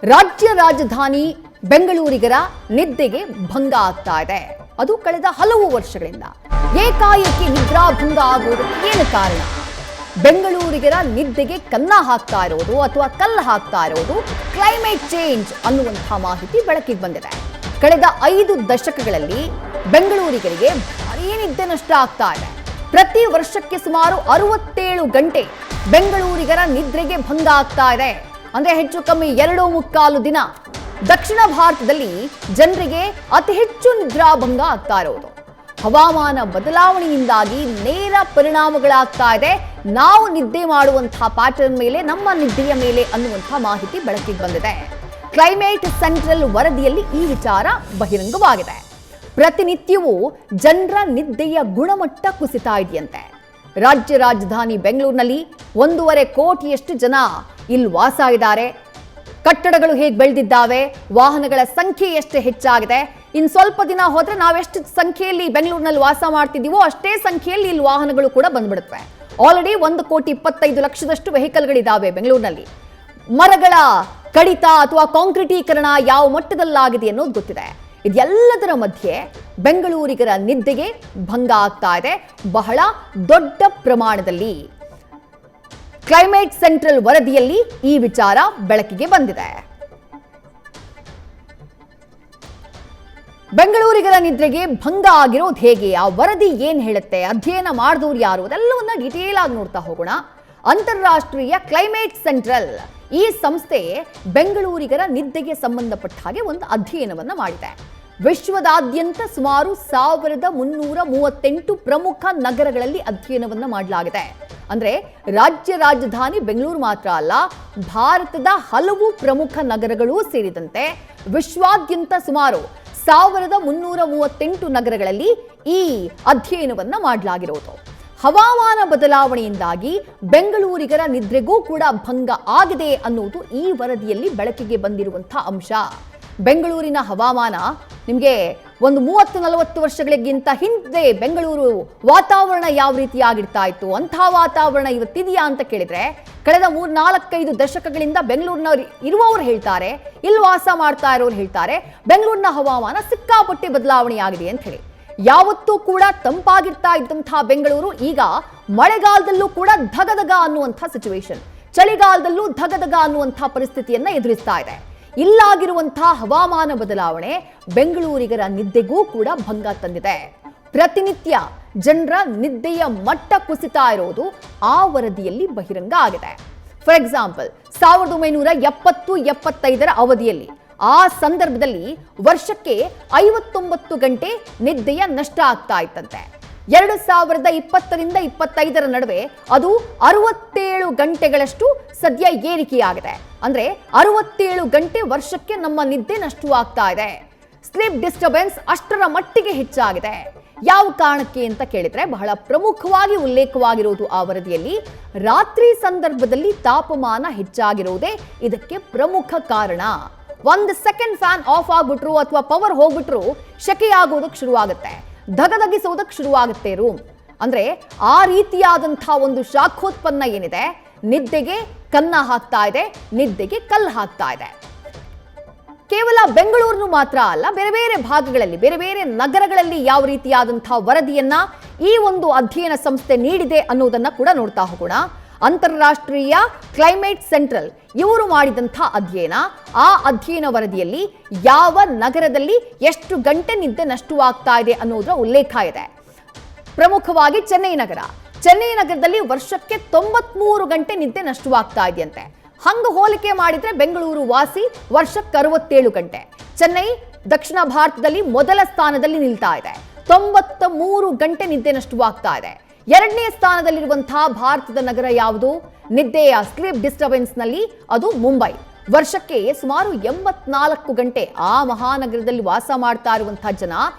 ರಾಜ್ಯ ರಾಜಧಾನಿ ಬೆಂಗಳೂರಿಗರ ನಿದ್ದೆಗೆ ಭಂಗ ಆಗ್ತಾ ಇದೆ. ಅದು ಕಳೆದ ಹಲವು ವರ್ಷಗಳಿಂದ ಏಕಾಏಕಿ ನಿದ್ರಾಭಂಗ ಆಗುವುದಕ್ಕೆ ಏನು ಕಾರಣ? ಬೆಂಗಳೂರಿಗರ ನಿದ್ದೆಗೆ ಕನ್ನ ಹಾಕ್ತಾ ಇರೋದು ಅಥವಾ ಕಲ್ಲು ಹಾಕ್ತಾ ಇರೋದು ಕ್ಲೈಮೇಟ್ ಚೇಂಜ್ ಅನ್ನುವಂಥ ಮಾಹಿತಿ ಬೆಳಕಿಗೆ ಬಂದಿದೆ. ಕಳೆದ 5 ದಶಕಗಳಲ್ಲಿ ಬೆಂಗಳೂರಿಗರಿಗೆ ಭಾರೀ ನಿದ್ದೆ ನಷ್ಟ ಆಗ್ತಾ ಇದೆ. ಪ್ರತಿ ವರ್ಷಕ್ಕೆ ಸುಮಾರು 67 ಗಂಟೆ ಬೆಂಗಳೂರಿಗರ ನಿದ್ರೆಗೆ ಭಂಗ ಆಗ್ತಾ ಇದೆ. ಅಂದ್ರೆ ಹೆಚ್ಚು ಕಮ್ಮಿ 2.25 ದಿನ ದಕ್ಷಿಣ ಭಾರತದಲ್ಲಿ ಜನರಿಗೆ ಅತಿ ಹೆಚ್ಚು ನಿದ್ರಾಭಂಗ ಆಗ್ತಾ ಇರೋದು. ಹವಾಮಾನ ಬದಲಾವಣೆಯಿಂದಾಗಿ ನೇರ ಪರಿಣಾಮಗಳಾಗ್ತಾ ಇದೆ ನಾವು ನಿದ್ದೆ ಮಾಡುವಂತಹ ಪ್ಯಾಟರ್ನ್ ಮೇಲೆ, ನಮ್ಮ ನಿದ್ದೆಯ ಮೇಲೆ ಅನ್ನುವಂಥ ಮಾಹಿತಿ ಬೆಳಕಿಗೆ ಬಂದಿದೆ. ಕ್ಲೈಮೇಟ್ ಸೆಂಟ್ರಲ್ ವರದಿಯಲ್ಲಿ ಈ ವಿಚಾರ ಬಹಿರಂಗವಾಗಿದೆ. ಪ್ರತಿನಿತ್ಯವೂ ಜನರ ನಿದ್ದೆಯ ಗುಣಮಟ್ಟ ಕುಸಿತಾ ಇದೆಯಂತೆ. ರಾಜ್ಯ ರಾಜಧಾನಿ ಬೆಂಗಳೂರಿನಲ್ಲಿ 1.5 ಕೋಟಿಯಷ್ಟು ಜನ ಇಲ್ಲಿ ವಾಸ ಇದ್ದಾರೆ. ಕಟ್ಟಡಗಳು ಹೇಗೆ ಬೆಳೆದಿದ್ದಾವೆ, ವಾಹನಗಳ ಸಂಖ್ಯೆ ಎಷ್ಟು ಹೆಚ್ಚಾಗಿದೆ. ಇನ್ನು ಸ್ವಲ್ಪ ದಿನ ಹೋದ್ರೆ ನಾವೆಷ್ಟು ಸಂಖ್ಯೆಯಲ್ಲಿ ಬೆಂಗಳೂರಿನಲ್ಲಿ ವಾಸ ಮಾಡ್ತಿದ್ದೀವೋ ಅಷ್ಟೇ ಸಂಖ್ಯೆಯಲ್ಲಿ ಇಲ್ಲಿ ವಾಹನಗಳು ಕೂಡ ಬಂದ್ಬಿಡುತ್ತವೆ. ಆಲ್ರೆಡಿ 1,25,00,000 ವೆಹಿಕಲ್ಗಳಿದ್ದಾವೆ ಬೆಂಗಳೂರಿನಲ್ಲಿ. ಮರಗಳ ಕಡಿತ ಅಥವಾ ಕಾಂಕ್ರೀಟೀಕರಣ ಯಾವ ಮಟ್ಟದಲ್ಲಾಗಿದೆ ಅನ್ನೋದು ಗೊತ್ತಿದೆ. ಇದೆಲ್ಲದರ ಮಧ್ಯೆ ಬೆಂಗಳೂರಿಗರ ನಿದ್ದೆಗೆ ಭಂಗ ಆಗ್ತಾ ಇದೆ ಬಹಳ ದೊಡ್ಡ ಪ್ರಮಾಣದಲ್ಲಿ. ಕ್ಲೈಮೇಟ್ ಸೆಂಟ್ರಲ್ ವರದಿಯಲ್ಲಿ ಈ ವಿಚಾರ ಬೆಳಕಿಗೆ ಬಂದಿದೆ. ಬೆಂಗಳೂರಿಗರ ನಿದ್ರೆಗೆ ಭಂಗ ಆಗಿರೋದು ಹೇಗೆ, ಆ ವರದಿ ಏನ್ ಹೇಳುತ್ತೆ, ಅಧ್ಯಯನ ಮಾಡಿದವರು ಯಾರು, ಅದೆಲ್ಲವನ್ನ ಡೀಟೇಲ್ ಆಗಿ ನೋಡ್ತಾ ಹೋಗೋಣ. ಅಂತಾರಾಷ್ಟ್ರೀಯ ಕ್ಲೈಮೇಟ್ ಸೆಂಟ್ರಲ್ ಈ ಸಂಸ್ಥೆ ಬೆಂಗಳೂರಿಗರ ನಿದ್ದೆಗೆ ಸಂಬಂಧಪಟ್ಟ ಹಾಗೆ ಒಂದು ಅಧ್ಯಯನವನ್ನ ಮಾಡಿದೆ. ವಿಶ್ವದಾದ್ಯಂತ ಸುಮಾರು 1338 ಪ್ರಮುಖ ನಗರಗಳಲ್ಲಿ ಅಧ್ಯಯನವನ್ನ ಮಾಡಲಾಗಿದೆ. ಅಂದ್ರೆ ರಾಜ್ಯ ರಾಜಧಾನಿ ಬೆಂಗಳೂರು ಮಾತ್ರ ಅಲ್ಲ, ಭಾರತದ ಹಲವು ಪ್ರಮುಖ ನಗರಗಳೂ ಸೇರಿದಂತೆ ವಿಶ್ವಾದ್ಯಂತ ಸುಮಾರು 1338 ನಗರಗಳಲ್ಲಿ ಈ ಅಧ್ಯಯನವನ್ನ ಮಾಡಲಾಗಿರೋದು. ಹವಾಮಾನ ಬದಲಾವಣೆಯಿಂದಾಗಿ ಬೆಂಗಳೂರಿಗರ ನಿದ್ರೆಗೂ ಕೂಡ ಭಂಗ ಆಗಿದೆ ಅನ್ನುವುದು ಈ ವರದಿಯಲ್ಲಿ ಬೆಳಕಿಗೆ ಬಂದಿರುವಂತಹ ಅಂಶ. ಬೆಂಗಳೂರಿನ ಹವಾಮಾನ ನಿಮಗೆ ಒಂದು 30-40 ವರ್ಷಗಳಿಗಿಂತ ಹಿಂದೆ ಬೆಂಗಳೂರು ವಾತಾವರಣ ಯಾವ ರೀತಿಯಾಗಿರ್ತಾ ಇತ್ತು, ಅಂತಹ ವಾತಾವರಣ ಇವತ್ತಿದೆಯಾ ಅಂತ ಕೇಳಿದ್ರೆ ಕಳೆದ 3-4-5 ದಶಕಗಳಿಂದ ಬೆಂಗಳೂರಿನವ್ರು ಇರುವವರು ಹೇಳ್ತಾರೆ, ಇಲ್ಲಿ ವಾಸ ಮಾಡ್ತಾ ಇರೋರು ಹೇಳ್ತಾರೆ, ಬೆಂಗಳೂರಿನ ಹವಾಮಾನ ಸಿಕ್ಕಾಪಟ್ಟೆ ಬದಲಾವಣೆಯಾಗಿದೆ ಅಂತ ಹೇಳಿ. ಯಾವತ್ತೂ ಕೂಡ ತಂಪಾಗಿರ್ತಾ ಇದ್ದಂತಹ ಬೆಂಗಳೂರು ಈಗ ಮಳೆಗಾಲದಲ್ಲೂ ಕೂಡ ಧಗಧಗ ಅನ್ನುವಂಥ ಸಿಚುವೇಶನ್, ಚಳಿಗಾಲದಲ್ಲೂ ಧಗಧಗ ಅನ್ನುವಂಥ ಪರಿಸ್ಥಿತಿಯನ್ನ ಎದುರಿಸ್ತಾ ಇದೆ. ಇಲ್ಲಾಗಿರುವಂತಹ ಹವಾಮಾನ ಬದಲಾವಣೆ ಬೆಂಗಳೂರಿಗರ ನಿದ್ದೆಗೂ ಕೂಡ ಭಂಗ ತಂದಿದೆ. ಪ್ರತಿನಿತ್ಯ ಜನರ ನಿದ್ದೆಯ ಮಟ್ಟ ಕುಸಿತಾ ಇರೋದು ಆ ವರದಿಯಲ್ಲಿ ಬಹಿರಂಗ ಆಗಿದೆ. ಫಾರ್ ಎಕ್ಸಾಂಪಲ್ 1970-75 ಅವಧಿಯಲ್ಲಿ ಆ ಸಂದರ್ಭದಲ್ಲಿ ವರ್ಷಕ್ಕೆ 59 ಗಂಟೆ ನಿದ್ದೆಯ ನಷ್ಟ ಆಗ್ತಾ ಇತ್ತಂತೆ. 2020-25 ನಡುವೆ ಅದು 67 ಗಂಟೆಗಳಷ್ಟು ಸದ್ಯ ಏರಿಕೆಯಾಗಿದೆ. ಅಂದ್ರೆ 67 ಗಂಟೆ ವರ್ಷಕ್ಕೆ ನಮ್ಮ ನಿದ್ದೆ ನಷ್ಟವಾಗ್ತಾ ಇದೆ. ಸ್ಲೀಪ್ ಡಿಸ್ಟರ್ಬೆನ್ಸ್ ಅಷ್ಟರ ಮಟ್ಟಿಗೆ ಹೆಚ್ಚಾಗಿದೆ. ಯಾವ ಕಾರಣಕ್ಕೆ ಅಂತ ಕೇಳಿದ್ರೆ ಬಹಳ ಪ್ರಮುಖವಾಗಿ ಉಲ್ಲೇಖವಾಗಿರುವುದು ಆ ವರದಿಯಲ್ಲಿ ರಾತ್ರಿ ಸಂದರ್ಭದಲ್ಲಿ ತಾಪಮಾನ ಹೆಚ್ಚಾಗಿರುವುದೇ ಇದಕ್ಕೆ ಪ್ರಮುಖ ಕಾರಣ. 1 ಸೆಕೆಂಡ್ ಫ್ಯಾನ್ ಆಫ್ ಆಗ್ಬಿಟ್ರು ಅಥವಾ ಪವರ್ ಹೋಗ್ಬಿಟ್ರು ಶೆಕೆಯಾಗೋದಕ್ಕೆ ಶುರುವಾಗುತ್ತೆ, ಧಗಧಗಿಸೋದಕ್ಕೆ ಶುರುವಾಗುತ್ತೆ ರೂಮ್. ಅಂದ್ರೆ ಆ ರೀತಿಯಾದಂತಹ ಒಂದು ಶಾಖೋತ್ಪನ್ನ ಏನಿದೆ ನಿದ್ದೆಗೆ ಕನ್ನ ಹಾಕ್ತಾ ಇದೆ, ನಿದ್ದೆಗೆ ಕಲ್ಲು ಹಾಕ್ತಾ ಇದೆ. ಕೇವಲ ಬೆಂಗಳೂರು ಮಾತ್ರ ಅಲ್ಲ, ಬೇರೆ ಬೇರೆ ಭಾಗಗಳಲ್ಲಿ, ಬೇರೆ ಬೇರೆ ನಗರಗಳಲ್ಲಿ ಯಾವ ರೀತಿಯಾದಂತಹ ವರದಿಯನ್ನ ಈ ಒಂದು ಅಧ್ಯಯನ ಸಂಸ್ಥೆ ನೀಡಿದೆ ಅನ್ನೋದನ್ನ ಕೂಡ ನೋಡ್ತಾ ಹೋಗೋಣ. ಅಂತಾರಾಷ್ಟ್ರೀಯ ಕ್ಲೈಮೇಟ್ ಸೆಂಟ್ರಲ್ ಇವರು ಮಾಡಿದಂಥ ಅಧ್ಯಯನ, ಆ ಅಧ್ಯಯನ ವರದಿಯಲ್ಲಿ ಯಾವ ನಗರದಲ್ಲಿ ಎಷ್ಟು ಗಂಟೆ ನಿದ್ದೆ ನಷ್ಟವಾಗ್ತಾ ಇದೆ ಅನ್ನೋದರ ಉಲ್ಲೇಖ ಇದೆ. ಪ್ರಮುಖವಾಗಿ ಚೆನ್ನೈ ನಗರದಲ್ಲಿ ವರ್ಷಕ್ಕೆ 93 ಗಂಟೆ ನಿದ್ದೆ ನಷ್ಟವಾಗ್ತಾ ಇದೆಯಂತೆ. ಹಂಗ ಹೋಲಿಕೆ ಮಾಡಿದ್ರೆ ಬೆಂಗಳೂರು ವಾಸಿ ವರ್ಷಕ್ಕೆ 67 ಗಂಟೆ. ಚೆನ್ನೈ ದಕ್ಷಿಣ ಭಾರತದಲ್ಲಿ ಮೊದಲ ಸ್ಥಾನದಲ್ಲಿ ನಿಲ್ತಾ ಇದೆ, 93 ಗಂಟೆ ನಿದ್ದೆ ನಷ್ಟವಾಗ್ತಾ ಇದೆ. 2ನೇ ಸ್ಥಾನದಲ್ಲಿರುವಂತಹ ಭಾರತದ ನಗರ ಯಾವುದು ನಿದ್ದೆಯ ಸ್ಲೀಪ್ ಡಿಸ್ಟರ್ಬೆನ್ಸ್ ನಲ್ಲಿ? ಅದು ಮುಂಬೈ. ವರ್ಷಕ್ಕೆ ಸುಮಾರು 84 ಗಂಟೆ ಆ ಮಹಾನಗರದಲ್ಲಿ ವಾಸ ಮಾಡ್ತಾ ಇರುವಂತಹ ಜನ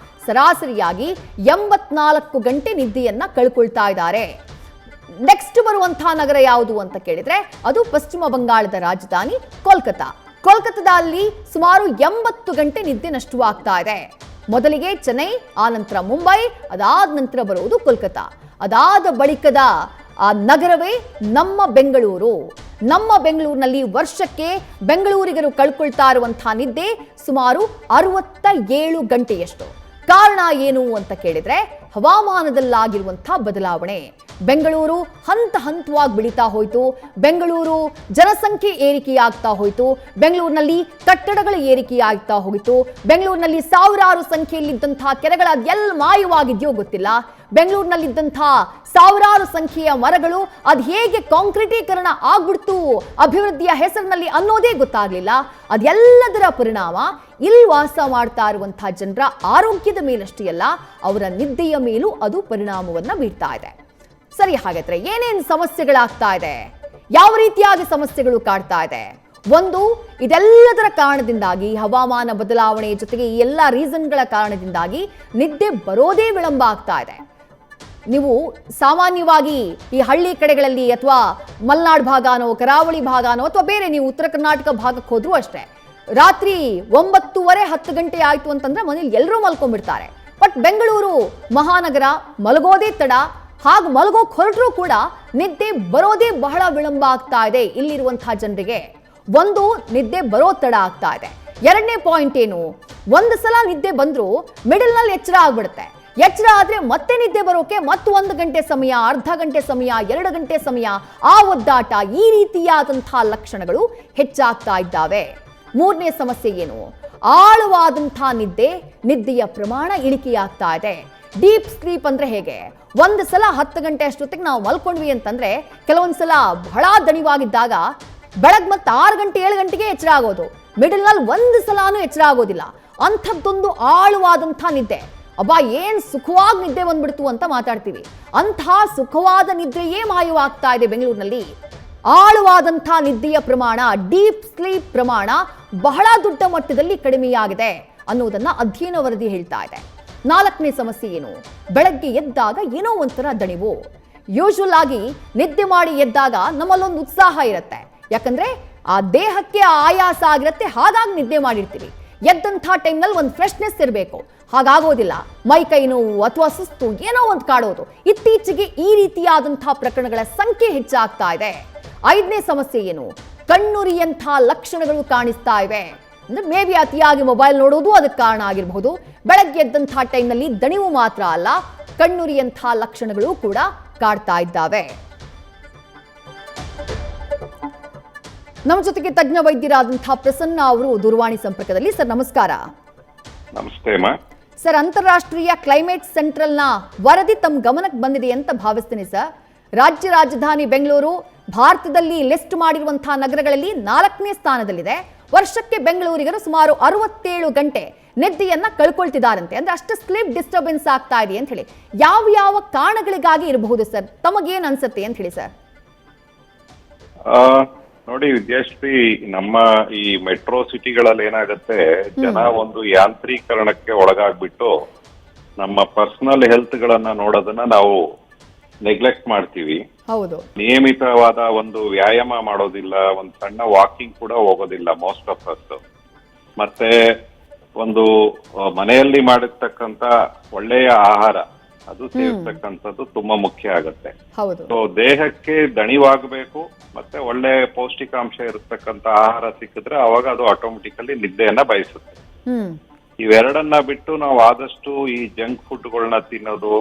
ಸರಾಸರಿಯಾಗಿ 84 ಗಂಟೆ ನಿದ್ದೆಯನ್ನ ಕಳ್ಕೊಳ್ತಾ ಇದ್ದಾರೆ. ನೆಕ್ಸ್ಟ್ ಬರುವಂತಹ ನಗರ ಯಾವುದು ಅಂತ ಕೇಳಿದ್ರೆ ಅದು ಪಶ್ಚಿಮ ಬಂಗಾಳದ ರಾಜಧಾನಿ ಕೋಲ್ಕತ್ತಾದಲ್ಲಿ ಸುಮಾರು 80 ಗಂಟೆ ನಿದ್ದೆ ನಷ್ಟವಾಗ್ತಾ ಇದೆ. ಮೊದಲಿಗೆ ಚೆನ್ನೈ, ಆನಂತರ ಮುಂಬೈ, ಅದಾದ ನಂತರ ಬರುವುದು ಕೋಲ್ಕತ್ತಾ. ಅದಾದ ಬಳಿಕದ ಆ ನಗರವೇ ನಮ್ಮ ಬೆಂಗಳೂರು. ನಮ್ಮ ಬೆಂಗಳೂರಿನಲ್ಲಿ ವರ್ಷಕ್ಕೆ ಬೆಂಗಳೂರಿಗರು ಕಳ್ಕೊಳ್ತಾ ಇರುವಂತಹ ನಿದ್ದೆ ಸುಮಾರು 67 ಗಂಟೆಯಷ್ಟು. ಕಾರಣ ಏನು ಅಂತ ಕೇಳಿದ್ರೆ ಹವಾಮಾನದಲ್ಲಾಗಿರುವಂತಹ ಬದಲಾವಣೆ. ಬೆಂಗಳೂರು ಹಂತ ಹಂತವಾಗಿ ಬೆಳೀತಾ ಹೋಯಿತು. ಬೆಂಗಳೂರು ಜನಸಂಖ್ಯೆ ಏರಿಕೆಯಾಗ್ತಾ ಹೋಯಿತು. ಬೆಂಗಳೂರಿನಲ್ಲಿ ಕಟ್ಟಡಗಳ ಏರಿಕೆಯಾಗ್ತಾ ಹೋಯಿತು. ಬೆಂಗಳೂರಿನಲ್ಲಿ ಸಾವಿರಾರು ಸಂಖ್ಯೆಯಲ್ಲಿದ್ದಂತಹ ಕೆರೆಗಳ ಎಲ್ಲಿ ಮಾಯವಾಗಿದೆಯೋ ಗೊತ್ತಿಲ್ಲ. ಬೆಂಗಳೂರಿನಲ್ಲಿದ್ದಂತಹ ಸಾವಿರಾರು ಸಂಖ್ಯೆಯ ಮರಗಳು ಅದು ಹೇಗೆ ಕಾಂಕ್ರೀಟೀಕರಣ ಆಗ್ಬಿಡ್ತು ಅಭಿವೃದ್ಧಿಯ ಹೆಸರಿನಲ್ಲಿ ಅನ್ನೋದೇ ಗೊತ್ತಾಗ್ಲಿಲ್ಲ. ಅದೆಲ್ಲದರ ಪರಿಣಾಮ ಇಲ್ಲಿ ವಾಸ ಮಾಡ್ತಾ ಇರುವಂತಹ ಜನರ ಆರೋಗ್ಯದ ಮೇಲಷ್ಟೇ ಅಲ್ಲ, ಅವರ ನಿದ್ದೆಯ ಮೇಲೂ ಅದು ಪರಿಣಾಮವನ್ನ ಬೀರ್ತಾ ಇದೆ. ಸರಿ, ಹಾಗಾದ್ರೆ ಏನೇನು ಸಮಸ್ಯೆಗಳಾಗ್ತಾ ಇದೆ, ಯಾವ ರೀತಿಯಾಗಿ ಸಮಸ್ಯೆಗಳು ಕಾಡ್ತಾ ಇದೆ? ಒಂದು, ಇದೆಲ್ಲದರ ಕಾರಣದಿಂದಾಗಿ ಹವಾಮಾನ ಬದಲಾವಣೆ ಜೊತೆಗೆ ಈ ಎಲ್ಲ ರೀಸನ್ಗಳ ಕಾರಣದಿಂದಾಗಿ ನಿದ್ದೆ ಬರೋದೇ ವಿಳಂಬ ಆಗ್ತಾ ಇದೆ. ನೀವು ಸಾಮಾನ್ಯವಾಗಿ ಈ ಹಳ್ಳಿ ಕಡೆಗಳಲ್ಲಿ ಅಥವಾ ಮಲೆನಾಡು ಭಾಗನೋ ಕರಾವಳಿ ಭಾಗನೋ ಅಥವಾ ಬೇರೆ ನೀವು ಉತ್ತರ ಕರ್ನಾಟಕ ಭಾಗಕ್ಕೆ ಹೋದ್ರೂ ಅಷ್ಟೇ, ರಾತ್ರಿ 9:30 10 ಗಂಟೆ ಆಯ್ತು ಅಂತಂದ್ರೆ ಮನೇಲಿ ಎಲ್ಲರೂ ಮಲ್ಕೊಂಡ್ಬಿಡ್ತಾರೆ. ಬಟ್ ಬೆಂಗಳೂರು ಮಹಾನಗರ ಮಲಗೋದೇ ತಡ. ಹಾಗೆ ಮಲಗೋಕ್ ಹೊರಟರೂ ಕೂಡ ನಿದ್ದೆ ಬರೋದೇ ಬಹಳ ವಿಳಂಬ ಆಗ್ತಾ ಇದೆ ಇಲ್ಲಿರುವಂತಹ ಜನರಿಗೆ. ಒಂದು, ನಿದ್ದೆ ಬರೋ ತಡ ಆಗ್ತಾ ಇದೆ. ಎರಡನೇ ಪಾಯಿಂಟ್ ಏನು, ಒಂದು ಸಲ ನಿದ್ದೆ ಬಂದ್ರೂ ಮಿಡಲ್ ನಲ್ಲಿ ಎಚ್ಚರ ಆಗ್ಬಿಡುತ್ತೆ. ಎಚ್ಚರ ಆದ್ರೆ ಮತ್ತೆ ನಿದ್ದೆ ಬರೋಕೆ ಮತ್ತು 1 ಗಂಟೆ ಸಮಯ, ಅರ್ಧ ಗಂಟೆ ಸಮಯ, 2 ಗಂಟೆ ಸಮಯ, ಆ ಒದ್ದಾಟ, ಈ ರೀತಿಯಾದಂತಹ ಲಕ್ಷಣಗಳು ಹೆಚ್ಚಾಗ್ತಾ ಇದ್ದಾವೆ. ಮೂರನೇ ಸಮಸ್ಯೆ ಏನು, ಆಳವಾದಂತಹ ನಿದ್ದೆಯ ಪ್ರಮಾಣ ಇಳಿಕೆಯಾಗ್ತಾ ಇದೆ. ಡೀಪ್ ಸ್ಲೀಪ್ ಅಂದ್ರೆ ಹೇಗೆ, ಒಂದು ಸಲ 10 ಗಂಟೆ ಅಷ್ಟೊತ್ತಿಗೆ ನಾವು ಮಲ್ಕೊಂಡ್ವಿ ಅಂತಂದ್ರೆ ಕೆಲವೊಂದ್ಸಲ ಬಹಳ ದಣಿವಾಗಿದ್ದಾಗ ಬೆಳಗ್ಗೆ ಮತ್ತೆ 6 ಗಂಟೆ 7 ಗಂಟೆಗೆ ಎಚ್ಚರ ಆಗೋದು. ಮಿಡಲ್ ನಲ್ಲಿ ಒಂದು ಸಲಾನು ಎಚ್ಚರ ಆಗೋದಿಲ್ಲ. ಅಂಥದ್ದೊಂದು ಆಳವಾದಂತಹ ನಿದ್ದೆ, ಅಬ್ಬಾ ಏನ್ ಸುಖವಾಗಿ ನಿದ್ದೆ ಬಂದ್ಬಿಡ್ತು ಅಂತ ಮಾತಾಡ್ತೀವಿ. ಅಂತಹ ಸುಖವಾದ ನಿದ್ರೆಯೇ ಮಾಯವಾಗ್ತಾ ಇದೆ ಬೆಂಗಳೂರಿನಲ್ಲಿ. ಆಳವಾದಂತಹ ನಿದ್ದೆಯ ಪ್ರಮಾಣ, ಡೀಪ್ ಸ್ಲೀಪ್ ಪ್ರಮಾಣ ಬಹಳ ದೊಡ್ಡ ಮಟ್ಟದಲ್ಲಿ ಕಡಿಮೆಯಾಗಿದೆ ಅನ್ನೋದನ್ನ ಅಧ್ಯಯನ ವರದಿ ಹೇಳ್ತಾ ಇದೆ. ನಾಲ್ಕನೇ ಸಮಸ್ಯೆ ಏನು, ಬೆಳಗ್ಗೆ ಎದ್ದಾಗ ಏನೋ ಒಂಥರ ದಣಿವು. ಯೂಶುವಲ್ ಆಗಿ ನಿದ್ದೆ ಮಾಡಿ ಎದ್ದಾಗ ನಮ್ಮಲ್ಲೊಂದು ಉತ್ಸಾಹ ಇರುತ್ತೆ, ಯಾಕಂದ್ರೆ ಆ ದೇಹಕ್ಕೆ ಆಯಾಸ ಆಗಿರುತ್ತೆ, ಹಾಗಾಗಿ ನಿದ್ದೆ ಮಾಡಿರ್ತೀವಿ. ಎದ್ದಂಥ ಟೈಮ್ನಲ್ಲಿ ಒಂದು ಫ್ರೆಶ್ನೆಸ್ ಇರಬೇಕು, ಹಾಗಾಗೋದಿಲ್ಲ. ಮೈ ಕೈ ನೋವು ಅಥವಾ ಸುಸ್ತು ಏನೋ ಒಂದು ಕಾಡೋದು. ಇತ್ತೀಚೆಗೆ ಈ ರೀತಿಯಾದಂತಹ ಪ್ರಕರಣಗಳ ಸಂಖ್ಯೆ ಹೆಚ್ಚಾಗ್ತಾ ಇದೆ. ಐದನೇ ಸಮಸ್ಯೆ ಏನು, ಕಣ್ಣುರಿಯಂಥ ಲಕ್ಷಣಗಳು ಕಾಣಿಸ್ತಾ ಇವೆ. ಅಂದ್ರೆ ಮೇ ಬಿ ಅತಿಯಾಗಿ ಮೊಬೈಲ್ ನೋಡೋದು ಅದಕ್ಕೆ ಕಾರಣ ಆಗಿರಬಹುದು. ಬೆಳಗ್ಗೆ ಎದ್ದಂಥ ಟೈಮ್ನಲ್ಲಿ ದಣಿವು ಮಾತ್ರ ಅಲ್ಲ, ಕಣ್ಣುರಿಯಂಥ ಲಕ್ಷಣಗಳು ಕೂಡ ಕಾಡ್ತಾ ಇದ್ದಾವೆ. ನಮ್ಮ ಜೊತೆಗೆ ತಜ್ಞ ವೈದ್ಯರಾದಂತಹ ಪ್ರಸನ್ನ ಅವರು ದೂರವಾಣಿ ಸಂಪರ್ಕದಲ್ಲಿ. ಸರ್ ನಮಸ್ಕಾರ. ನಮಸ್ತೆ ಸರ್, ಅಂತಾರಾಷ್ಟ್ರೀಯ ಕ್ಲೈಮೇಟ್ ಸೆಂಟ್ರಲ್ನ ವರದಿ ತಮ್ಮ ಗಮನಕ್ಕೆ ಬಂದಿದೆ ಅಂತ ಭಾವಿಸ್ತೀನಿ ಸರ್. ರಾಜ್ಯ ರಾಜಧಾನಿ ಬೆಂಗಳೂರು ಭಾರತದಲ್ಲಿ ಲಿಸ್ಟ್ ಮಾಡಿರುವಂತಹ ನಗರಗಳಲ್ಲಿ 4ನೇ ಸ್ಥಾನದಲ್ಲಿದೆ. ವರ್ಷಕ್ಕೆ ಬೆಂಗಳೂರಿಗರು ಸುಮಾರು 67 ಗಂಟೆ ನಿದ್ದೆಯನ್ನ ಕಳ್ಕೊಳ್ತಿದ್ದಾರಂತೆ. ಅಂದ್ರೆ ಅಷ್ಟು ಸ್ಲೀಪ್ ಡಿಸ್ಟರ್ಬೆನ್ಸ್ ಆಗ್ತಾ ಇದೆ ಅಂತ ಹೇಳಿ. ಯಾವ ಕಾರಣಗಳಿಗಾಗಿ ಇರಬಹುದು ಸರ್, ತಮಗೇನ್ ಅನ್ಸುತ್ತೆ ಅಂತ ಹೇಳಿ ಸರ್? ನೋಡಿ ವಿದ್ಯಾಶ್ರೀ, ನಮ್ಮ ಈ ಮೆಟ್ರೋ ಸಿಟಿಗಳಲ್ಲಿ ಏನಾಗುತ್ತೆ, ಜನ ಒಂದು ಯಾಂತ್ರೀಕರಣಕ್ಕೆ ಒಳಗಾಗ್ಬಿಟ್ಟು ನಮ್ಮ ಪರ್ಸನಲ್ ಹೆಲ್ತ್ ಗಳನ್ನ ನೋಡೋದನ್ನ ನಾವು ನೆಗ್ಲೆಕ್ಟ್ ಮಾಡ್ತೀವಿ. ಹೌದು, ನಿಯಮಿತವಾದ ಒಂದು ವ್ಯಾಯಾಮ ಮಾಡೋದಿಲ್ಲ, ಒಂದು ಸಣ್ಣ ವಾಕಿಂಗ್ ಕೂಡ ಹೋಗೋದಿಲ್ಲ ಮೋಸ್ಟ್ ಆಫ್ ಅಸ್. ಮತ್ತೆ ಒಂದು ಮನೆಯಲ್ಲಿ ಮಾಡಿರ್ತಕ್ಕಂತ ಒಳ್ಳೆಯ ಆಹಾರ ಅದು ಸೇವಿಸ್ತಕ್ಕಂಥದ್ದು ತುಂಬಾ ಮುಖ್ಯ ಆಗುತ್ತೆ. ಸೊ ದೇಹಕ್ಕೆ ದಣಿವಾಗಬೇಕು ಮತ್ತೆ ಒಳ್ಳೆ ಪೌಷ್ಟಿಕಾಂಶ ಇರತಕ್ಕಂತ ಆಹಾರ ಸಿಕ್ಕಿದ್ರೆ ಅವಾಗ ಅದು ಆಟೋಮೆಟಿಕಲಿ ನಿದ್ದೆಯನ್ನ ಬಯಸುತ್ತೆ. ಇವೆರಡನ್ನ ಬಿಟ್ಟು ನಾವು ಆದಷ್ಟು ಈ ಜಂಕ್ ಫುಡ್ಗಳನ್ನ ತಿನ್ನೋದು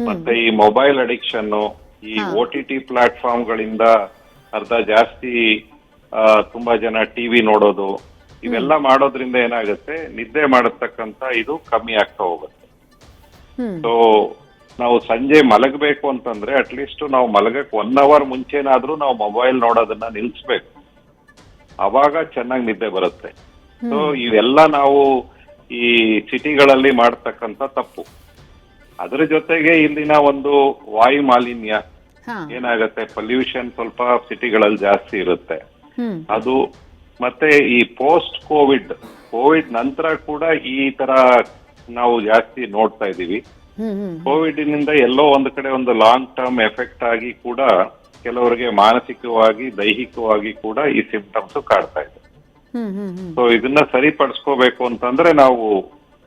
ಮತ್ತೆ ಈ ಮೊಬೈಲ್ ಅಡಿಕ್ಷನ್, ಈ OTT ಪ್ಲಾಟ್ಫಾರ್ಮ್ ಗಳಿಂದ ಅರ್ಧ ಜಾಸ್ತಿ ತುಂಬಾ ಜನ ಟಿವಿ ನೋಡೋದು, ಇವೆಲ್ಲ ಮಾಡೋದ್ರಿಂದ ಏನಾಗುತ್ತೆ, ನಿದ್ದೆ ಮಾಡತಕ್ಕಂತ ಇದು ಕಮ್ಮಿ ಆಗ್ತಾ ಹೋಗುತ್ತೆ. ಸೊ ನಾವು ಸಂಜೆ ಮಲಗಬೇಕು ಅಂತಂದ್ರೆ ಅಟ್ಲೀಸ್ಟ್ ನಾವು ಮಲಗಕ್ 1 ಅವರ್ ಮುಂಚೆನಾದ್ರೂ ನಾವು ಮೊಬೈಲ್ ನೋಡೋದನ್ನ ನಿಲ್ಸ್ಬೇಕು, ಅವಾಗ ಚೆನ್ನಾಗಿ ನಿದ್ದೆ ಬರುತ್ತೆ. ಸೊ ಇವೆಲ್ಲ ನಾವು ಈ ಸಿಟಿಗಳಲ್ಲಿ ಮಾಡ್ತಕ್ಕಂತ ತಪ್ಪು. ಅದ್ರ ಜೊತೆಗೆ ಇಲ್ಲಿನ ಒಂದು ವಾಯು ಮಾಲಿನ್ಯ ಏನಾಗತ್ತೆ, ಪೊಲ್ಯೂಷನ್ ಸ್ವಲ್ಪ ಸಿಟಿಗಳಲ್ಲಿ ಜಾಸ್ತಿ ಇರುತ್ತೆ. ಅದು ಮತ್ತೆ ಈ ಪೋಸ್ಟ್ ಕೋವಿಡ್ ನಂತರ ಕೂಡ ಈ ತರ ನಾವು ಜಾಸ್ತಿ ನೋಡ್ತಾ ಇದೀವಿ. ಕೋವಿಡ್ ನಿಂದ ಎಲ್ಲೋ ಒಂದು ಕಡೆ ಒಂದು ಲಾಂಗ್ ಟರ್ಮ್ ಎಫೆಕ್ಟ್ ಆಗಿ ಕೂಡ ಕೆಲವರಿಗೆ ಮಾನಸಿಕವಾಗಿ ದೈಹಿಕವಾಗಿ ಕೂಡ ಈ ಸಿಂಪ್ಟಮ್ಸ್ ಕಾಡ್ತಾ ಇದೆ. ಸೊ ಇದನ್ನ ಸರಿಪಡಿಸ್ಕೋಬೇಕು ಅಂತಂದ್ರೆ ನಾವು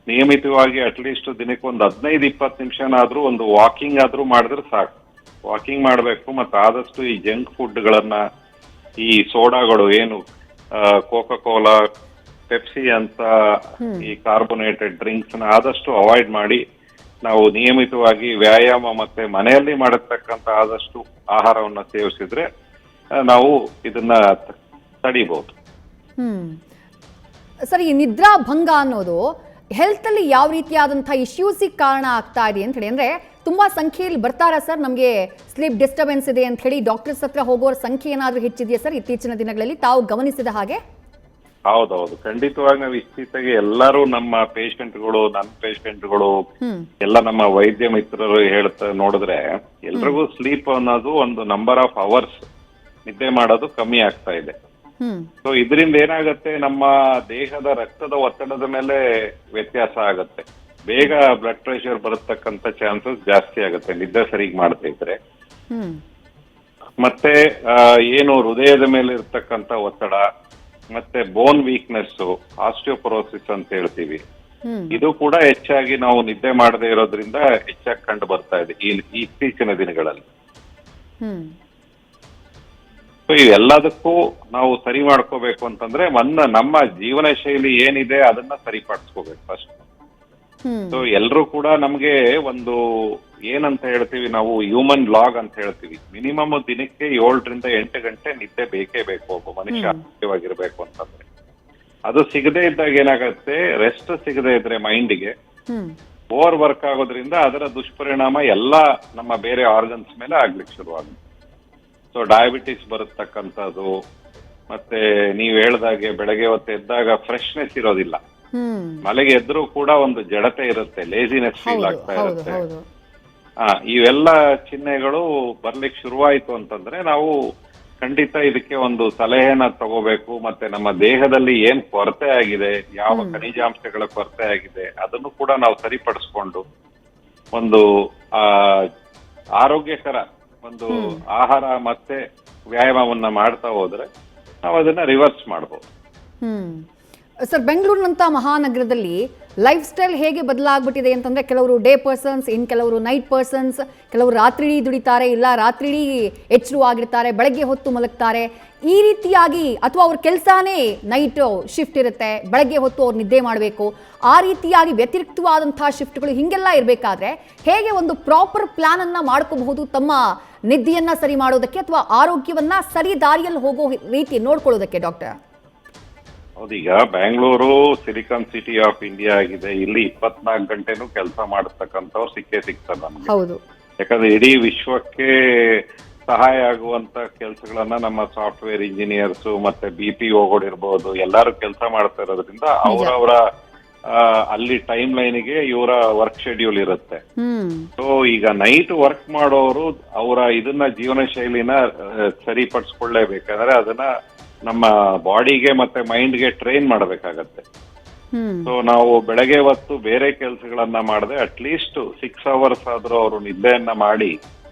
ನಿಯಮಿತವಾಗಿ ಅಟ್ಲೀಸ್ಟ್ ದಿನಕ್ಕೆ ಒಂದು 15-20 ನಿಮಿಷನಾದ್ರೂ ಒಂದು ವಾಕಿಂಗ್ ಆದ್ರೂ ಮಾಡಿದ್ರೆ ಸಾಕು. ವಾಕಿಂಗ್ ಮಾಡ್ಬೇಕು. ಮತ್ತೆ ಆದಷ್ಟು ಈ ಜಂಕ್ ಫುಡ್ ಗಳನ್ನ, ಈ ಸೋಡಾಗಳು ಏನು ಕೋಕಾ ಕೋಲಾ, ಪೆಪ್ಸಿ ಅಂತ ಈ ಕಾರ್ಬೋನೇಟೆಡ್ ಡ್ರಿಂಕ್ಸ್ ನ ಆದಷ್ಟು ಅವಾಯ್ಡ್ ಮಾಡಿ ನಾವು ನಿಯಮಿತವಾಗಿ ವ್ಯಾಯಾಮ ಮತ್ತೆ ಮನೆಯಲ್ಲಿ ಮಾಡತಕ್ಕಂತ ಆದಷ್ಟು ಆಹಾರವನ್ನ ಸೇವಿಸಿದ್ರೆ ನಾವು ಇದನ್ನ ತಡಿಬಹುದು. ಸರ್, ಈ ನಿದ್ರಾ ಭಂಗ ಅನ್ನೋದು ಹೆಲ್ತ್ ಅಲ್ಲಿ ಯಾವ ರೀತಿಯಾದಂತಹ ಇಶ್ಯೂಸಿಗೆ ಕಾರಣ ಆಗ್ತಾ ಇದೆ ಅಂತ ಹೇಳಿ, ಅಂದ್ರೆ ತುಂಬಾ ಸಂಖ್ಯೆಯಲ್ಲಿ ಬರ್ತಾರಾ ಸರ್ ನಮಗೆ ಸ್ಲೀಪ್ ಡಿಸ್ಟರ್ಬೆನ್ಸ್ ಇದೆ ಅಂತ ಹೇಳಿ ಡಾಕ್ಟರ್ಸ್ ಹತ್ರ ಹೋಗೋರ ಸಂಖ್ಯೆ ಏನಾದ್ರೂ ಹೆಚ್ಚಿದೆಯಾ ಸರ್ ಇತ್ತೀಚಿನ ದಿನಗಳಲ್ಲಿ ತಾವು ಗಮನಿಸಿದ ಹಾಗೆ? ಹೌದೌದು, ಖಂಡಿತವಾಗಿ ನಾವು ಇತ್ತೀಚೆಗೆ ಎಲ್ಲರೂ ನಮ್ಮ ಪೇಷಂಟ್ಗಳು, ನನ್ನ ಪೇಷಂಟ್ಗಳು ಎಲ್ಲ ನಮ್ಮ ವೈದ್ಯ ಮಿತ್ರರು ಹೇಳ್ತಾ ನೋಡಿದ್ರೆ ಎಲ್ರಿಗೂ ಸ್ಲೀಪ್ ಅನ್ನೋದು ಒಂದು ನಂಬರ್ ಆಫ್ ಅವರ್ಸ್ ನಿದ್ದೆ ಮಾಡೋದು ಕಮ್ಮಿ ಆಗ್ತಾ ಇದೆ. ಸೊ ಇದರಿಂದ ಏನಾಗುತ್ತೆ, ನಮ್ಮ ದೇಹದ ರಕ್ತದ ಒತ್ತಡದ ಮೇಲೆ ವ್ಯತ್ಯಾಸ ಆಗುತ್ತೆ, ಬೇಗ ಬ್ಲಡ್ ಪ್ರೆಷರ್ ಬರತಕ್ಕಂತ ಚಾನ್ಸಸ್ ಜಾಸ್ತಿ ಆಗುತ್ತೆ ನಿದ್ದೆ ಸರಿಗ್ ಮಾಡ್ತಾ ಇದ್ರೆ. ಮತ್ತೆ ಏನು ಹೃದಯದ ಮೇಲೆ ಇರ್ತಕ್ಕಂತ ಒತ್ತಡ, ಮತ್ತೆ ಬೋನ್ ವೀಕ್ನೆಸ್, ಆಸ್ಟಿಯೋಪೊರೋಸಿಸ್ ಅಂತ ಹೇಳ್ತೀವಿ, ಇದು ಕೂಡ ಹೆಚ್ಚಾಗಿ ನಾವು ನಿದ್ದೆ ಮಾಡದೇ ಇರೋದ್ರಿಂದ ಹೆಚ್ಚಾಗಿ ಕಂಡು ಬರ್ತಾ ಇದೆ ಈ ಇತ್ತೀಚಿನ ದಿನಗಳಲ್ಲಿ. ಸೊ ಇವೆಲ್ಲದಕ್ಕೂ ನಾವು ಸರಿ ಮಾಡ್ಕೋಬೇಕು ಅಂತಂದ್ರೆ ನಮ್ಮ ಜೀವನ ಶೈಲಿ ಏನಿದೆ ಅದನ್ನ ಸರಿಪಡಿಸ್ಕೋಬೇಕು ಫಸ್ಟ್. ಸೊ ಎಲ್ರೂ ಕೂಡ ನಮ್ಗೆ ಒಂದು ಏನಂತ ಹೇಳ್ತೀವಿ ನಾವು, ಹ್ಯೂಮನ್ ಲಾಗ್ ಅಂತ ಹೇಳ್ತೀವಿ, ಮಿನಿಮಮ್ ದಿನಕ್ಕೆ 7 ರಿಂದ 8 ಗಂಟೆ ನಿದ್ದೆ ಬೇಕೇ ಬೇಕು ಒಬ್ಬ ಮನುಷ್ಯ ಆರೋಗ್ಯವಾಗಿರ್ಬೇಕು ಅಂತಂದ್ರೆ. ಅದು ಸಿಗದೆ ಇದ್ದಾಗ ಏನಾಗುತ್ತೆ, ರೆಸ್ಟ್ ಸಿಗದೆ ಇದ್ರೆ ಮೈಂಡ್ಗೆ ಓವರ್ ವರ್ಕ್ ಆಗೋದ್ರಿಂದ ಅದರ ದುಷ್ಪರಿಣಾಮ ಎಲ್ಲ ನಮ್ಮ ಬೇರೆ ಆರ್ಗನ್ಸ್ ಮೇಲೆ ಆಗ್ಲಿಕ್ಕೆ ಶುರುವಾಗುತ್ತೆ. ಸೊ ಡಯಾಬಿಟಿಸ್ ಬರತಕ್ಕಂಥದ್ದು, ಮತ್ತೆ ನೀವ್ ಹೇಳ್ದಾಗೆ ಬೆಳಗ್ಗೆ ಹೊತ್ತು ಎದ್ದಾಗ ಫ್ರೆಶ್ನೆಸ್ ಇರೋದಿಲ್ಲ, ಮಲೆಗೆ ಎದ್ರೂ ಕೂಡ ಒಂದು ಜಡತೆ ಇರುತ್ತೆ, ಲೇಜಿನೆಸ್ ಫೀಲ್ ಆಗ್ತಾ ಇರುತ್ತೆ. ಇವೆಲ್ಲ ಚಿಹ್ನೆಗಳು ಬರ್ಲಿಕ್ಕೆ ಶುರುವಾಯ್ತು ಅಂತಂದ್ರೆ ನಾವು ಖಂಡಿತ ಇದಕ್ಕೆ ಒಂದು ಸಲಹೆನ ತಗೋಬೇಕು. ಮತ್ತೆ ನಮ್ಮ ದೇಹದಲ್ಲಿ ಏನ್ ಕೊರತೆ ಆಗಿದೆ, ಯಾವ ಖನಿಜಾಂಶಗಳ ಕೊರತೆ ಆಗಿದೆ ಅದನ್ನು ಕೂಡ ನಾವು ಸರಿಪಡಿಸ್ಕೊಂಡು ಒಂದು ಆರೋಗ್ಯಕರ ಒಂದು ಆಹಾರ ಮತ್ತೆ ವ್ಯಾಯಾಮವನ್ನ ಮಾಡ್ತಾ ಹೋದ್ರೆ ನಾವು ಅದನ್ನ ರಿವರ್ಸ್ ಮಾಡಬಹುದು. ಸರ್, ಬೆಂಗಳೂರಿನಂತ ಮಹಾನಗರದಲ್ಲಿ ಲೈಫ್ ಸ್ಟೈಲ್ ಹೇಗೆ ಬದಲಾಗ್ಬಿಟ್ಟಿದೆ ಅಂತಂದ್ರೆ, ಕೆಲವರು ಡೇ ಪರ್ಸನ್ಸ್, ಇನ್ ಕೆಲವರು ನೈಟ್ ಪರ್ಸನ್ಸ್, ಕೆಲವರು ರಾತ್ರಿ ದುಡಿತಾರೆ, ಇಲ್ಲ ರಾತ್ರಿ ಎಚ್ಚರು ಆಗಿರ್ತಾರೆ, ಬೆಳಗ್ಗೆ ಹೊತ್ತು ಮಲಗ್ತಾರೆ. ಈ ರೀತಿಯಾಗಿ ಅಥವಾ ಅವ್ರ ಕೆಲಸನೇ ನೈಟ್ ಶಿಫ್ಟ್ ಇರುತ್ತೆ, ಬೆಳಗ್ಗೆ ಹೊತ್ತು ಅವ್ರು ನಿದ್ದೆ ಮಾಡಬೇಕು, ಆ ರೀತಿಯಾಗಿ ವ್ಯತಿರಿಕ್ತವಾದಂತಹ ಶಿಫ್ಟ್ಗಳು ಹಿಂಗೆಲ್ಲ ಇರಬೇಕಾದ್ರೆ ಹೇಗೆ ಒಂದು ಪ್ರಾಪರ್ ಪ್ಲಾನ್ ಅನ್ನ ಮಾಡ್ಕೋಬಹುದು ತಮ್ಮ ನಿದ್ದೆಯನ್ನ ಸರಿ ಮಾಡೋದಕ್ಕೆ ಅಥವಾ ಆರೋಗ್ಯವನ್ನ ಸರಿ ದಾರಿಯಲ್ಲಿ ಹೋಗೋ ರೀತಿ ನೋಡ್ಕೊಳ್ಳೋದಕ್ಕೆ ಡಾಕ್ಟರ್? ಹೌದೀಗ Bangalore silicon city of India ಆಗಿದೆ, ಇಲ್ಲಿ 24 ಗಂಟೆನೂ ಕೆಲಸ ಮಾಡತಕ್ಕಂಥವ್ರು ಸಿಗ್ತಾರೆ ನಮ್ಗೆ. ಹೌದು, ಯಾಕಂದ್ರೆ ಇಡೀ ವಿಶ್ವಕ್ಕೆ ಸಹಾಯ ಆಗುವಂತ ಕೆಲಸಗಳನ್ನ ನಮ್ಮ ಸಾಫ್ಟ್ವೇರ್ ಇಂಜಿನಿಯರ್ಸ್ ಮತ್ತೆ BPOಗಳು ಇರ್ಬೋದು ಎಲ್ಲಾರು ಕೆಲಸ ಮಾಡ್ತಾ ಇರೋದ್ರಿಂದ ಅವರವರ ಅಲ್ಲಿ ಟೈಮ್ ಲೈನ್ಗೆ ಇವರ ವರ್ಕ್ ಶೆಡ್ಯೂಲ್ ಇರುತ್ತೆ. ಸೊ ಈಗ ನೈಟ್ ವರ್ಕ್ ಮಾಡೋರು ಅವರ ಇದನ್ನ ಜೀವನ ಶೈಲಿನ ಸರಿಪಡಿಸ್ಕೊಳ್ಳೇಬೇಕಂದ್ರೆ ಅದನ್ನ ನಮ್ಮ ಬಾಡಿಗೆ ಮತ್ತೆ ಮೈಂಡ್ಗೆ ಟ್ರೈನ್ ಮಾಡಬೇಕಾಗತ್ತೆ. ಸೊ ನಾವು ಬೆಳಗ್ಗೆ ಹೊತ್ತು ಬೇರೆ ಕೆಲಸಗಳನ್ನ ಮಾಡದೆ ಅಟ್ಲೀಸ್ಟ್ 6 ಅವರ್ಸ್ ಆದ್ರೂ ಅವರು ನಿದ್ದೆಯನ್ನ ಮಾಡಿ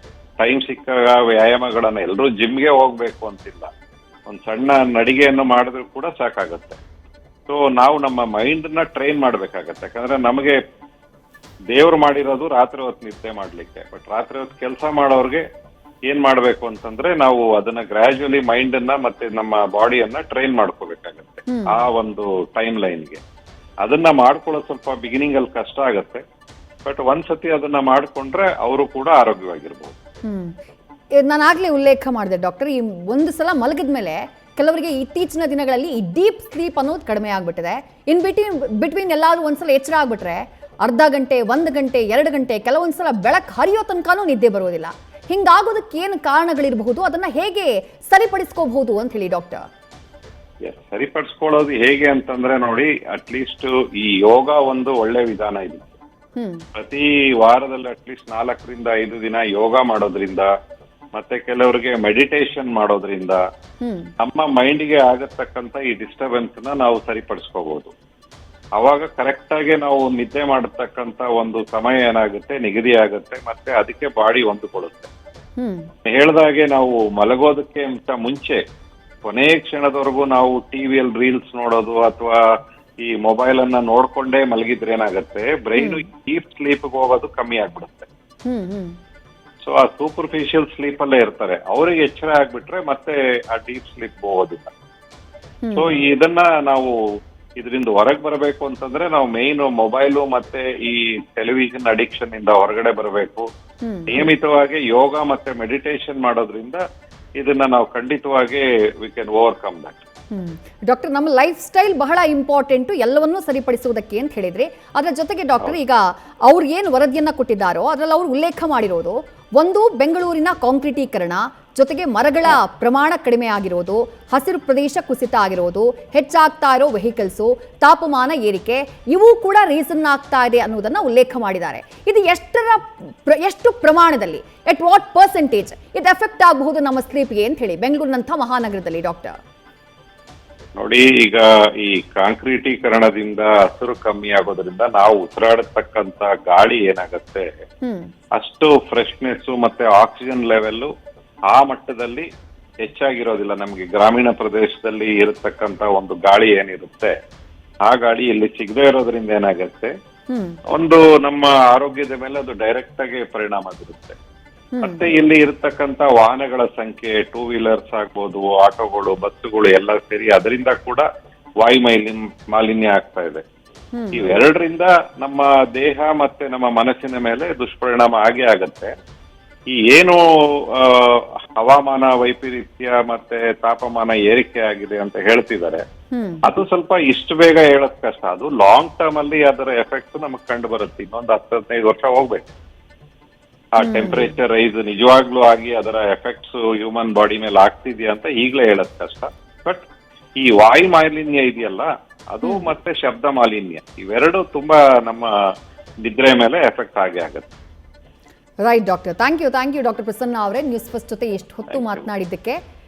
ಟೈಮ್ ಸಿಕ್ಕಾಗ ವ್ಯಾಯಾಮಗಳನ್ನ, ಎಲ್ರೂ ಜಿಮ್ಗೆ ಹೋಗ್ಬೇಕು ಅಂತಿಲ್ಲ, ಒಂದ್ ಸಣ್ಣ ನಡಿಗೆಯನ್ನು ಮಾಡಿದ್ರು ಕೂಡ ಸಾಕಾಗತ್ತೆ. ಸೊ ನಾವು ನಮ್ಮ ಮೈಂಡ್ ನ ಟ್ರೈನ್ ಮಾಡ್ಬೇಕಾಗತ್ತೆ. ಯಾಕಂದ್ರೆ ನಮಗೆ ದೇವ್ರು ಮಾಡಿರೋದು ರಾತ್ರಿ ಹೊತ್ತು ನಿದ್ದೆ ಮಾಡ್ಲಿಕ್ಕೆ, ಬಟ್ ರಾತ್ರಿ ಹೊತ್ತು ಕೆಲಸ ಮಾಡೋರ್ಗೆ ಏನ್ ಮಾಡ್ಬೇಕು ಅಂತಂದ್ರೆ ನಾವು ಅದನ್ನ ಗ್ರಾಜುಯಲಿ ಮೈಂಡ್ ಅನ್ನ ಮತ್ತೆ ನಮ್ಮ ಬಾಡಿಯನ್ನ ಟ್ರೈನ್ ಮಾಡ್ಕೋಬೇಕಾಗತ್ತೆ ಆ ಒಂದು ಟೈಮ್ ಲೈನ್ಗೆ. ಅದನ್ನ ಮಾಡ್ಕೊಳ್ಳೋದು ಸ್ವಲ್ಪ ಬಿಗಿನಿಂಗ್ ಅಲ್ಲಿ ಕಷ್ಟ ಆಗತ್ತೆ, ಬಟ್ ಒಂದ್ಸತಿ ಅದನ್ನ ಮಾಡ್ಕೊಂಡ್ರೆ ಅವರು ಕೂಡ ಆರೋಗ್ಯವಾಗಿರ್ಬೋದು. ನಾನು ಆಗ್ಲೇ ಉಲ್ಲೇಖ ಮಾಡಿದೆ ಡಾಕ್ಟರ್, ಈ ಒಂದು ಸಲ ಮಲಗಿದ್ಮೇಲೆ ಕೆಲವರಿಗೆ ಇತ್ತೀಚಿನ ದಿನಗಳಲ್ಲಿ ಈ ಡೀಪ್ ಸ್ಲೀಪ್ ಅನ್ನೋದು ಕಡಿಮೆ ಆಗ್ಬಿಟ್ಟಿದೆ. ಇನ್ ಬಿಟ್ವೀನ್ ಎಲ್ಲಾದ್ರೂ ಒಂದ್ಸಲ ಎಚ್ಚರ ಆಗ್ಬಿಟ್ರೆ ಅರ್ಧ ಗಂಟೆ, 1 ಗಂಟೆ, 2 ಗಂಟೆ, ಕೆಲವೊಂದ್ಸಲ ಬೆಳಕು ಹರಿಯೋ ತನಕನೂ ನಿದ್ದೆ ಬರೋದಿಲ್ಲ. ಹಿಂಗಾಗೋದಕ್ಕೆ ಏನು ಕಾರಣಗಳಿರಬಹುದು, ಅದನ್ನ ಹೇಗೆ ಸರಿಪಡಿಸ್ಕೋಬಹುದು ಅಂತ ಹೇಳಿ ಡಾಕ್ಟರ್? ಸರಿಪಡಿಸ್ಕೊಳ್ಳೋದು ಹೇಗೆ ಅಂತಂದ್ರೆ ನೋಡಿ, ಅಟ್ಲೀಸ್ಟ್ ಈ ಯೋಗ ಒಂದು ಒಳ್ಳೆ ವಿಧಾನ ಇದೆ. ಪ್ರತಿ ವಾರದಲ್ಲಿ ಅಟ್ಲೀಸ್ಟ್ 4 ರಿಂದ 5 ದಿನ ಯೋಗ ಮಾಡೋದ್ರಿಂದ ಮತ್ತೆ ಕೆಲವರಿಗೆ ಮೆಡಿಟೇಷನ್ ಮಾಡೋದ್ರಿಂದ ನಮ್ಮ ಮೈಂಡ್ಗೆ ಆಗತಕ್ಕಂತ ಈ ಡಿಸ್ಟರ್ಬೆನ್ಸ್ ನ ನಾವು ಸರಿಪಡಿಸ್ಕೋಬಹುದು. ಅವಾಗ ಕರೆಕ್ಟ್ ಆಗಿ ನಾವು ನಿದ್ದೆ ಮಾಡತಕ್ಕಂತ ಒಂದು ಸಮಯ ಏನಾಗುತ್ತೆ, ನಿಗದಿ ಆಗುತ್ತೆ, ಮತ್ತೆ ಅದಕ್ಕೆ ಬಾಡಿ ಹೊಂದಿಕೊಳ್ಳುತ್ತೆ. ಹೇಳ್ದಾಗೆ ನಾವು ಮಲಗೋದಕ್ಕೆ ಅಂತ ಮುಂಚೆ ಕೊನೆಯ ಕ್ಷಣದವರೆಗೂ ನಾವು ಟಿವಿಯಲ್ಲಿ ರೀಲ್ಸ್ ನೋಡೋದು ಅಥವಾ ಈ ಮೊಬೈಲ್ ಅನ್ನ ನೋಡ್ಕೊಂಡೇ ಮಲಗಿದ್ರೆ ಏನಾಗುತ್ತೆ, ಬ್ರೈನ್ ಡೀಪ್ ಸ್ಲೀಪ್ ಹೋಗೋದು ಕಮ್ಮಿ ಆಗ್ಬಿಡುತ್ತೆ. ಸೊ ಸೊ ಆ ಸೂಪರ್ಫಿಷಿಯಲ್ ಸ್ಲೀಪ್ ಅಲ್ಲೇ ಇರ್ತಾರೆ. ಅವರಿಗೆ ಎಚ್ಚರ ಆಗ್ಬಿಟ್ರೆ ಮತ್ತೆ ಆ ಡೀಪ್ ಸ್ಲೀಪ್ ಹೋಗೋದಿಲ್ಲ. ಸೊ ಇದನ್ನ ನಾವು ಇದರಿಂದ ಹೊರಗೆ ಬರಬೇಕು ಅಂತಂದ್ರೆ ನಾವು ಮೇನ್ ಮೊಬೈಲು ಮತ್ತೆ ಈ ಟೆಲಿವಿಷನ್ ಅಡಿಕ್ಷನ್ ಇಂದ ಹೊರಗಡೆ ಬರಬೇಕು. ನಿಯಮಿತವಾಗಿ ಯೋಗ ಮತ್ತೆ ಮೆಡಿಟೇಷನ್ ಮಾಡೋದ್ರಿಂದ ಇದನ್ನ ನಾವು ಖಂಡಿತವಾಗಿ we can overcome that. Doctor, ನಮ್ಮ ಲೈಫ್ ಸ್ಟೈಲ್ ಬಹಳ ಇಂಪಾರ್ಟೆಂಟು ಎಲ್ಲವನ್ನೂ ಸರಿಪಡಿಸುವುದಕ್ಕೆ ಅಂತ ಹೇಳಿದ್ರಿ. ಅದರ ಜೊತೆಗೆ ಡಾಕ್ಟರ್, ಈಗ ಅವ್ರು ಏನು ವರದಿಯನ್ನ ಕೊಟ್ಟಿದ್ದಾರೋ ಅದರಲ್ಲಿ ಅವರು ಉಲ್ಲೇಖ ಮಾಡಿರೋದು ಒಂದು, ಬೆಂಗಳೂರಿನ ಕಾಂಕ್ರೀಟೀಕರಣ, ಜೊತೆಗೆ ಮರಗಳ ಪ್ರಮಾಣ ಕಡಿಮೆ ಆಗಿರೋದು, ಹಸಿರು ಪ್ರದೇಶ ಕುಸಿತ ಆಗಿರೋದು, ಹೆಚ್ಚಾಗ್ತಾ ಇರೋ ವೆಹಿಕಲ್ಸು, ತಾಪಮಾನ ಏರಿಕೆ, ಇವು ಕೂಡ ರೀಸನ್ ಆಗ್ತಾ ಇದೆ ಅನ್ನೋದನ್ನ ಉಲ್ಲೇಖ ಮಾಡಿದ್ದಾರೆ. ಇದು ಎಷ್ಟು ಪ್ರಮಾಣದಲ್ಲಿ, ಎಟ್ ವಾಟ್ ಪರ್ಸೆಂಟೇಜ್ ಇದು ಎಫೆಕ್ಟ್ ಆಗಬಹುದು ನಮ್ಮ ಸ್ಲೀಪ್ಗೆ ಅಂತ ಹೇಳಿ ಬೆಂಗಳೂರಿನಂಥ ಮಹಾನಗರದಲ್ಲಿ ಡಾಕ್ಟರ್? ನೋಡಿ, ಈಗ ಈ ಕಾಂಕ್ರೀಟೀಕರಣದಿಂದ ಹಸಿರು ಕಮ್ಮಿ ಆಗೋದ್ರಿಂದ ನಾವು ಉಸಿರಾಡತಕ್ಕಂತ ಗಾಳಿ ಏನಾಗತ್ತೆ, ಅಷ್ಟು ಫ್ರೆಶ್ನೆಸ್ ಮತ್ತೆ ಆಕ್ಸಿಜನ್ ಲೆವೆಲ್ ಆ ಮಟ್ಟದಲ್ಲಿ ಹೆಚ್ಚಾಗಿರೋದಿಲ್ಲ. ನಮ್ಗೆ ಗ್ರಾಮೀಣ ಪ್ರದೇಶದಲ್ಲಿ ಇರತಕ್ಕಂತ ಒಂದು ಗಾಳಿ ಏನಿರುತ್ತೆ ಆ ಗಾಳಿ ಇಲ್ಲಿ ಸಿಗದೆ ಇರೋದ್ರಿಂದ ಏನಾಗತ್ತೆ, ಒಂದು ನಮ್ಮ ಆರೋಗ್ಯದ ಮೇಲೆ ಅದು ಡೈರೆಕ್ಟ್ ಆಗಿ ಪರಿಣಾಮ ಬೀರುತ್ತೆ. ಮತ್ತೆ ಇಲ್ಲಿ ಇರತಕ್ಕಂತ ವಾಹನಗಳ ಸಂಖ್ಯೆ, ಟೂ ವೀಲರ್ಸ್ ಆಗ್ಬೋದು, ಆಟೋಗಳು, ಬಸ್ಸುಗಳು ಎಲ್ಲ ಸೇರಿ ಅದರಿಂದ ಕೂಡ ವಾಯು ಮಾಲಿನ್ಯ ಆಗ್ತಾ ಇದೆ. ಇವೆರಡರಿಂದ ನಮ್ಮ ದೇಹ ಮತ್ತೆ ನಮ್ಮ ಮನಸ್ಸಿನ ಮೇಲೆ ದುಷ್ಪರಿಣಾಮ ಆಗೇ ಆಗತ್ತೆ. ಈ ಏನು ಹವಾಮಾನ ವೈಪರೀತ್ಯ ಮತ್ತೆ ತಾಪಮಾನ ಏರಿಕೆ ಆಗಿದೆ ಅಂತ ಹೇಳ್ತಿದ್ದಾರೆ, ಅದು ಸ್ವಲ್ಪ ಇಷ್ಟು ಬೇಗ ಹೇಳೋದ್ ಕಷ್ಟ. ಅದು ಲಾಂಗ್ ಟರ್ಮ್ ಅಲ್ಲಿ ಅದರ ಎಫೆಕ್ಟ್ ನಮಗ್ ಕಂಡು ಬರುತ್ತೆ. ಇನ್ನೊಂದು 10-15 ವರ್ಷ ಹೋಗ್ಬೇಕು ಆ ಟೆಂಪರೇಚರ್ ರೈಸ್ ನಿಜವಾಗ್ಲೂ ಆಗಿ ಅದರ ಎಫೆಕ್ಟ್ಸ್ ಹ್ಯೂಮನ್ ಬಾಡಿ ಮೇಲೆ ಆಗ್ತಿದ್ಯಾ ಅಂತ ಈಗಲೇ ಹೇಳೋದ್ ಕಷ್ಟ. ಬಟ್ ಈ ವಾಯು ಮಾಲಿನ್ಯ ಇದೆಯಲ್ಲ, ಅದು ಮತ್ತೆ ಶಬ್ದ ಮಾಲಿನ್ಯ, ಇವೆರಡು ತುಂಬಾ ನಮ್ಮ ನಿದ್ರೆ ಮೇಲೆ ಎಫೆಕ್ಟ್ ಆಗೇ ಆಗುತ್ತೆ. Right doctor, thank you doctor Prasanna ಅವರೇ, ನ್ಯೂಸ್ ಫಸ್ಟ್ ಜೊತೆ ಎಷ್ಟು ಹೊತ್ತು ಮಾತನಾಡಿದ್ದಕ್ಕೆ.